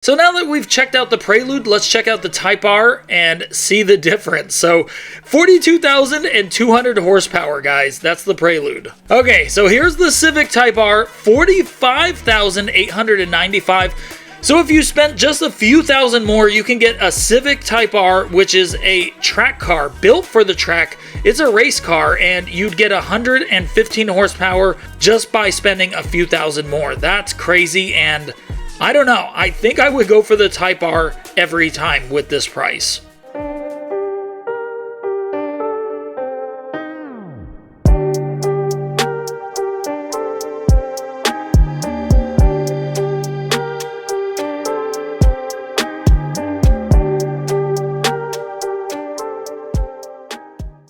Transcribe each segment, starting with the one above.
So now that we've checked out the Prelude, let's check out the Type R and see the difference. So 42,200 horsepower, guys. That's the Prelude. Okay, so here's the Civic Type R, 45,895. So if you spent just a few thousand more, you can get a Civic Type R, which is a track car built for the track. It's a race car, and you'd get 115 horsepower just by spending a few thousand more. That's crazy, and I don't know. I think I would go for the Type R every time with this price.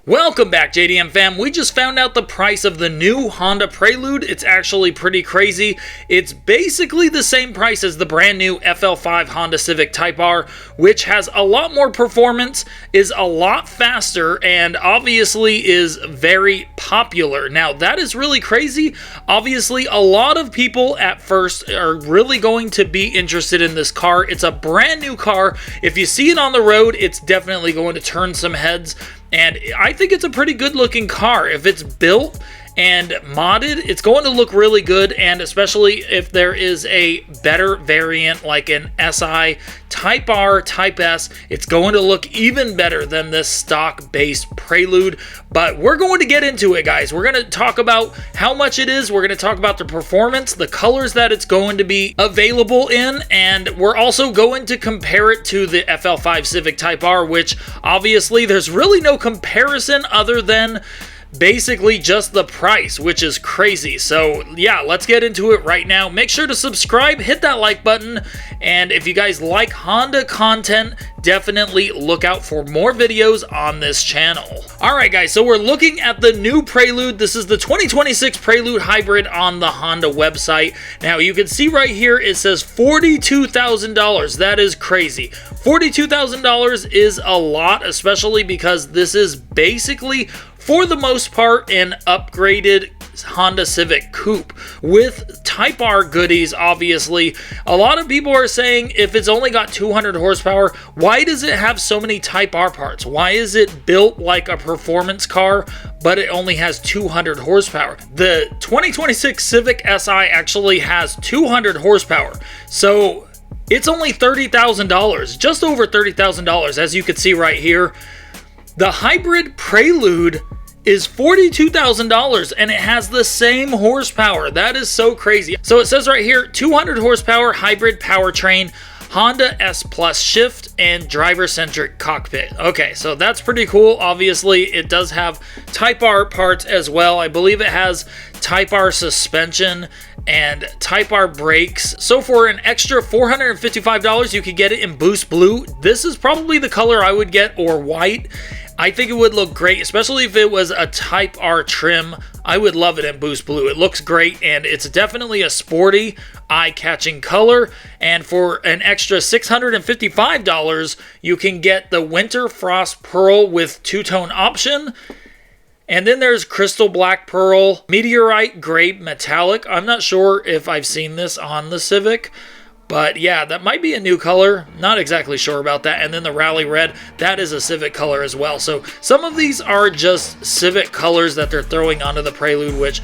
Welcome back, JDM fam. We just found out the price of the new Honda Prelude. It's actually pretty crazy. It's basically the same price as the brand new FL5 Honda Civic Type R, which has a lot more performance, is a lot faster, and obviously is very popular. Now, that is really crazy. Obviously, a lot of people at first are really going to be interested in this car. It's a brand new car. If you see it on the road, it's definitely going to turn some heads. And I think it's a pretty good looking car. If it's built and modded, it's going to look really good, and especially if there is a better variant like an SI, Type R, Type S, it's going to look even better than this stock-based Prelude. But we're going to get into it, guys. We're going to talk about how much it is. We're going to talk about the performance, the colors that it's going to be available in, and we're also going to compare it to the FL5 Civic Type R, which obviously there's really no comparison other than basically just the price, which is crazy. So yeah, let's get into it right now. Make sure to subscribe, hit that like button, and if you guys like Honda content, definitely look out for more videos on this channel. Alright guys, so we're looking at the new Prelude. This is the 2026 Prelude Hybrid on the Honda website. Now you can see right here it says $42,000. That is crazy. $42,000 is a lot, especially because this is basically, for the most part, an upgraded Honda Civic Coupe with Type R goodies. Obviously, a lot of people are saying if it's only got 200 horsepower, why does it have so many Type R parts? Why is it built like a performance car, but it only has 200 horsepower? The 2026 Civic Si actually has 200 horsepower, so it's only $30,000, just over $30,000, as you can see right here. The hybrid Prelude is $42,000 and it has the same horsepower. That is so crazy. So it says right here, 200 horsepower hybrid powertrain, Honda S Plus shift, and driver-centric cockpit. Okay, so that's pretty cool. Obviously, it does have Type R parts as well. I believe it has Type R suspension and Type R brakes. So for an extra $455, you could get it in Boost Blue. This is probably the color I would get, or white. I think it would look great, especially if it was a Type R trim. I would love it in Boost Blue. It looks great, and it's definitely a sporty, eye-catching color. And for an extra $655, you can get the Winter Frost Pearl with two-tone option. And then there's Crystal Black Pearl, Meteorite Gray Metallic. I'm not sure if I've seen this on the Civic, but yeah, that might be a new color. Not exactly sure about that. And then the Rally Red, that is a Civic color as well. So some of these are just Civic colors that they're throwing onto the Prelude, which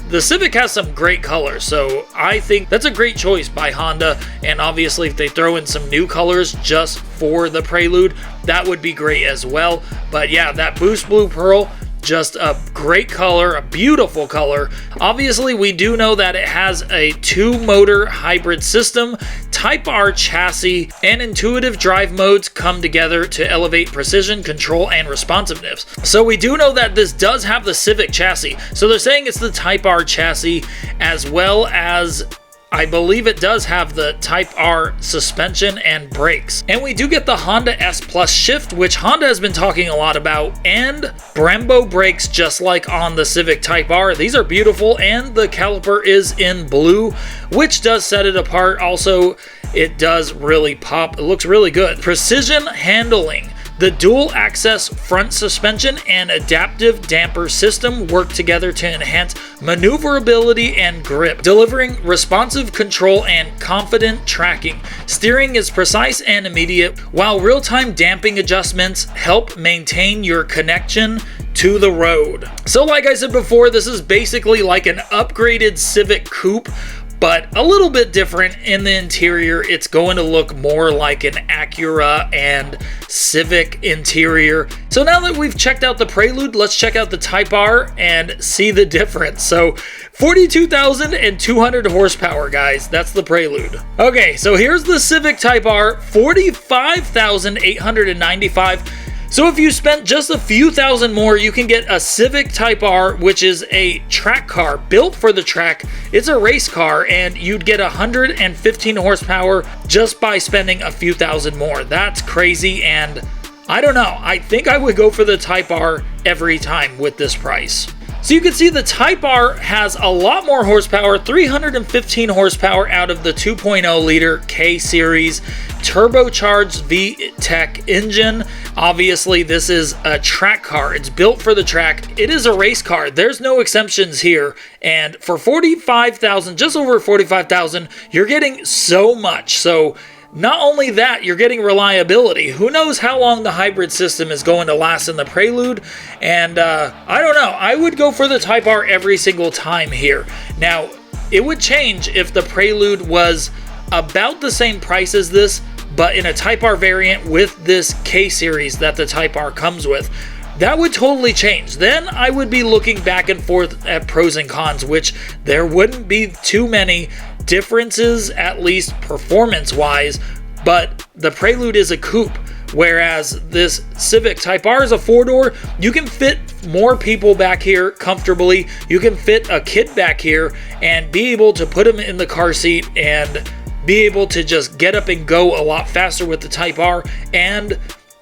the Civic has some great colors. So I think that's a great choice by Honda. And obviously if they throw in some new colors just for the Prelude, that would be great as well. But yeah, that Boost Blue Pearl, just a great color, a beautiful color. Obviously, we do know that it has a two-motor hybrid system, Type R chassis, and intuitive drive modes come together to elevate precision, control, and responsiveness. So we do know that this does have the Civic chassis. So they're saying it's the Type R chassis, as well as I believe it does have the Type R suspension and brakes. And we do get the Honda S Plus shift, which Honda has been talking a lot about, and Brembo brakes just like on the Civic Type R. These are beautiful, and the caliper is in blue, which does set it apart. Also, it does really pop. It looks really good. Precision handling. The dual access front suspension and adaptive damper system work together to enhance maneuverability and grip, delivering responsive control and confident tracking. Steering is precise and immediate, while real-time damping adjustments help maintain your connection to the road. So like I said before, this is basically like an upgraded Civic Coupe, but a little bit different in the interior. It's going to look more like an Acura and Civic interior. So now that we've checked out the Prelude, let's check out the Type R and see the difference. So 42,200 horsepower, guys. That's the Prelude. Okay, so here's the Civic Type R, 45,895. So if you spent just a few thousand more, you can get a Civic Type R, which is a track car built for the track. It's a race car, and you'd get 115 horsepower just by spending a few thousand more. That's crazy, and I don't know. I think I would go for the Type R every time with this price. So you can see the Type R has a lot more horsepower, 315 horsepower out of the 2.0 liter K series turbocharged VTEC engine. Obviously, this is a track car. It's built for the track. It is a race car. There's no exemptions here. And for 45,000, just over 45,000, you're getting so much. So not only that, you're getting reliability. Who knows how long the hybrid system is going to last in the Prelude, and I don't know. I would go for the Type R every single time here. Now, it would change if the Prelude was about the same price as this, but in a Type R variant with this K-Series that the Type R comes with. That would totally change. Then I would be looking back and forth at pros and cons, which there wouldn't be too many differences, at least performance-wise, but the Prelude is a coupe, whereas this Civic Type R is a four-door. You can fit more people back here comfortably. You can fit a kid back here and be able to put him in the car seat and be able to just get up and go a lot faster with the Type R. And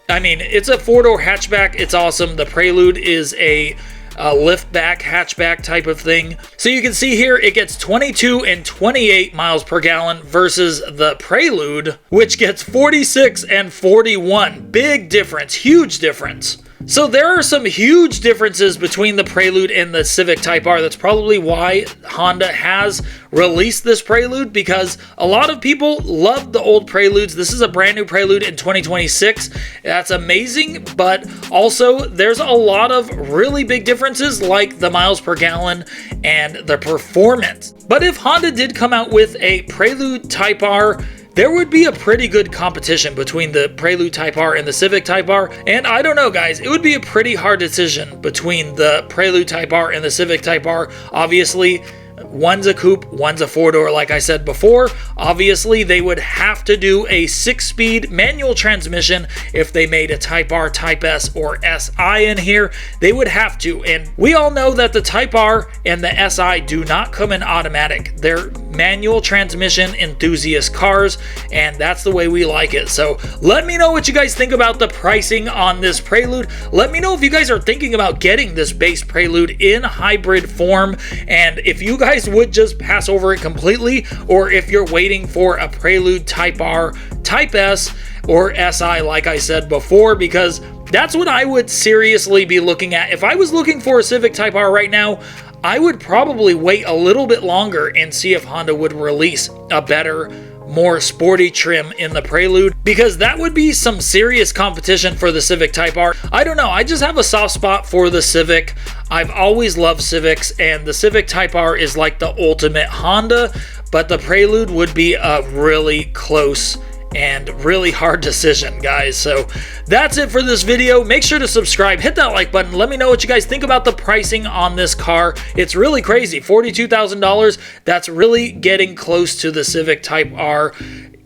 I mean, it's a four-door hatchback. It's awesome. The Prelude is a lift-back hatchback type of thing. So you can see here it gets 22 and 28 miles per gallon versus the Prelude, which gets 46 and 41. Big difference, huge difference. So there are some huge differences between the Prelude and the Civic Type R. That's probably why Honda has released this Prelude, because a lot of people love the old Preludes. This is a brand new Prelude in 2026. That's amazing, but also there's a lot of really big differences like the miles per gallon and the performance. But if Honda did come out with a Prelude Type R, there would be a pretty good competition between the Prelude Type R and the Civic Type R. And I don't know, guys, it would be a pretty hard decision between the Prelude Type R and the Civic Type R. Obviously, one's a coupe, one's a four-door, like I said before. Obviously, they would have to do a 6-speed manual transmission if they made a Type R, Type S, or SI in here. They would have to, and we all know that the Type R and the SI do not come in automatic. They're manual transmission enthusiast cars, and that's the way we like it. So let me know what you guys think about the pricing on this Prelude. Let me know if you guys are thinking about getting this base Prelude in hybrid form, and if you guys would just pass over it completely, or if you're waiting for a Prelude Type R, Type S, or SI like I said before, because that's what I would seriously be looking at. If I was looking for a Civic Type R right now, I would probably wait a little bit longer and see if Honda would release a better, more sporty trim in the Prelude, because that would be some serious competition for the Civic Type R. I don't know, I just have a soft spot for the Civic. I've always loved Civics, and the Civic Type R is like the ultimate Honda, but the Prelude would be a really close and really hard decision, guys. So that's it for this video. Make sure to subscribe, hit that like button. Let me know what you guys think about the pricing on this car. It's really crazy, $42,000. That's really getting close to the Civic Type R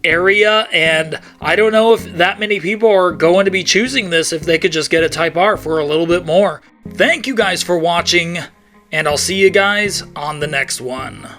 area, and I don't know if that many people are going to be choosing this if they could just get a Type R for a little bit more. Thank you guys for watching, and I'll see you guys on the next one.